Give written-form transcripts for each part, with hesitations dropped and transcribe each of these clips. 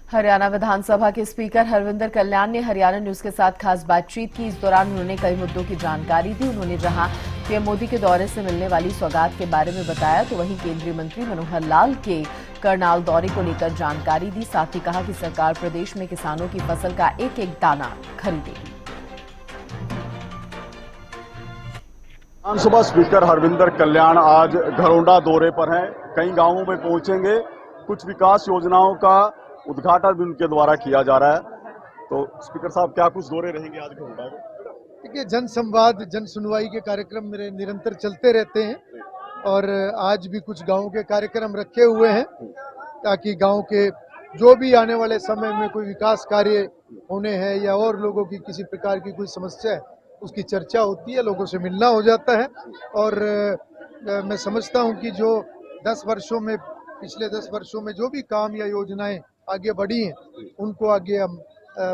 हरियाणा विधानसभा के स्पीकर हरविंदर कल्याण ने हरियाणा न्यूज के साथ खास बातचीत की। इस दौरान उन्होंने कई मुद्दों की जानकारी दी। उन्होंने जहां पीएम मोदी के दौरे से मिलने वाली सौगात के बारे में बताया, तो वहीं केंद्रीय मंत्री मनोहर लाल के करनाल दौरे को लेकर जानकारी दी। साथ ही कहा कि सरकार प्रदेश में किसानों की फसल का एक एक दाना खरीदेगी। विधानसभा स्पीकर हरविंदर कल्याण आज घरोंडा दौरे पर हैं। कई गांवों में पहुंचेंगे। कुछ विकास योजनाओं का उद्घाटन भी उनके द्वारा किया जा रहा है। तो स्पीकर साहब, क्या कुछ दौरे रहेंगे आज घरोंडा में? देखिए, जन संवाद, जन सुनवाई के कार्यक्रम मेरे निरंतर चलते रहते हैं और आज भी कुछ गांवों के कार्यक्रम रखे हुए हैं ताकि गांव के जो भी आने वाले समय में कोई विकास कार्य होने हैं या और लोगों की किसी प्रकार की कोई समस्या है, उसकी चर्चा होती है, लोगों से मिलना हो जाता है। और मैं समझता हूं कि जो 10 वर्षों में, पिछले 10 वर्षों में जो भी काम या योजनाएं आगे बढ़ी हैं, उनको आगे हम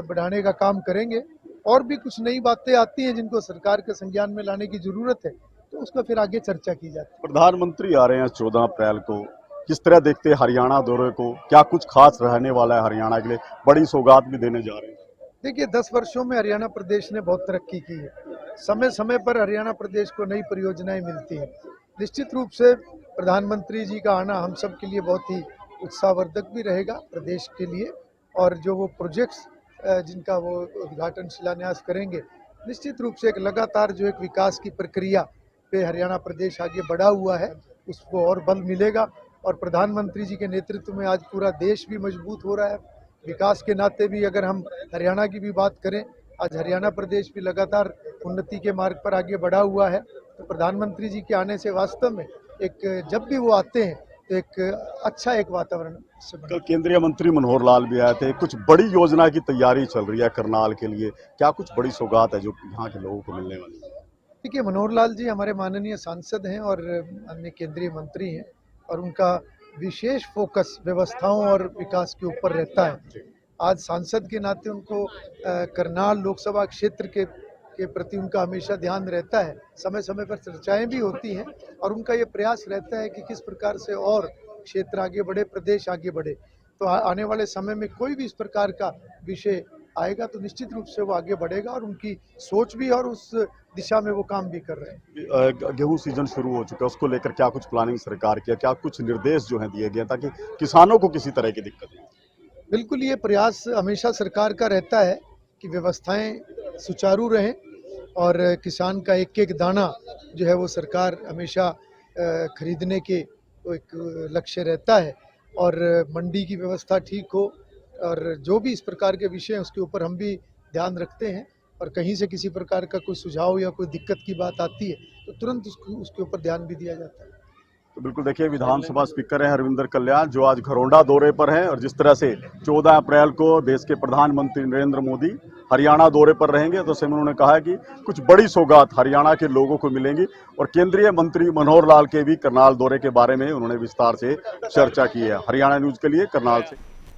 बढ़ाने का काम करेंगे। और भी कुछ नई बातें आती हैं जिनको सरकार के संज्ञान में लाने की जरूरत है, तो उसका फिर आगे चर्चा की जाती है। प्रधानमंत्री आ रहे हैं 14 अप्रैल को, किस तरह देखते हैं हरियाणा दौरे को? क्या कुछ खास रहने वाला है हरियाणा के लिए? बड़ी सौगात भी देने जा रहे हैं। देखिए, 10 वर्षों में हरियाणा प्रदेश ने बहुत तरक्की की है। समय समय पर हरियाणा प्रदेश को नई परियोजनाएं मिलती हैं। निश्चित रूप से प्रधानमंत्री जी का आना हम सब के लिए बहुत ही उत्साहवर्धक भी रहेगा प्रदेश के लिए। और जो वो प्रोजेक्ट्स जिनका वो उद्घाटन शिलान्यास करेंगे, निश्चित रूप से एक लगातार जो एक विकास की प्रक्रिया पे हरियाणा प्रदेश आगे बढ़ा हुआ है, उसको और बल मिलेगा। और प्रधानमंत्री जी के नेतृत्व में आज पूरा देश भी मजबूत हो रहा है। विकास के नाते भी अगर हम हरियाणा की भी बात करें, आज हरियाणा प्रदेश भी लगातार उन्नति के मार्ग पर आगे बढ़ा हुआ है। तो प्रधानमंत्री जी के आने से वास्तव में एक, जब भी वो आते हैं तो एक अच्छा एक वातावरण। कल केंद्रीय मंत्री मनोहर लाल भी आए थे। कुछ बड़ी योजना की तैयारी चल रही है करनाल के लिए। क्या कुछ बड़ी सौगात है जो यहाँ के लोगों को मिलने वाली है? देखिए, मनोहर लाल जी हमारे माननीय सांसद हैं और अन्य केंद्रीय मंत्री हैं और उनका विशेष फोकस व्यवस्थाओं और विकास के ऊपर रहता है। आज सांसद के नाते उनको करनाल लोकसभा क्षेत्र के प्रति उनका हमेशा ध्यान रहता है। समय समय पर चर्चाएं भी होती हैं और उनका ये प्रयास रहता है कि किस प्रकार से और क्षेत्र आगे बढ़े, प्रदेश आगे बढ़े। तो आने वाले समय में कोई भी इस प्रकार का विषय आएगा तो निश्चित रूप से वो आगे बढ़ेगा और उनकी सोच भी और उस दिशा में वो काम भी कर रहे हैं। गेहूं सीजन शुरू हो चुका है, उसको लेकर क्या कुछ प्लानिंग सरकार की? क्या कुछ निर्देश जो हैं दिए गए ताकि किसानों को किसी तरह की दिक्कत नहीं? बिल्कुल, ये प्रयास हमेशा सरकार का रहता है कि व्यवस्थाएं सुचारू रहें और किसान का एक एक दाना जो है वो सरकार हमेशा खरीदने के एक लक्ष्य रहता है और मंडी की व्यवस्था ठीक हो। और जो भी इस प्रकार के विषय हैं उसके ऊपर हम भी ध्यान रखते हैं और कहीं से किसी प्रकार का कोई सुझाव या कोई दिक्कत की बात आती है तो तुरंत उसके ऊपर ध्यान भी दिया जाता है। तो बिल्कुल देखिए, विधानसभा स्पीकर हैं हरविंदर कल्याण, जो आज घरोंडा दौरे पर हैं और जिस तरह से 14 अप्रैल को देश के प्रधानमंत्री नरेंद्र मोदी हरियाणा दौरे पर रहेंगे, तो उसमें उन्होंने कहा है कि कुछ बड़ी सौगात हरियाणा के लोगों को मिलेंगी। और केंद्रीय मंत्री मनोहर लाल के भी करनाल दौरे के बारे में उन्होंने विस्तार से चर्चा की है। हरियाणा न्यूज के लिए करनाल से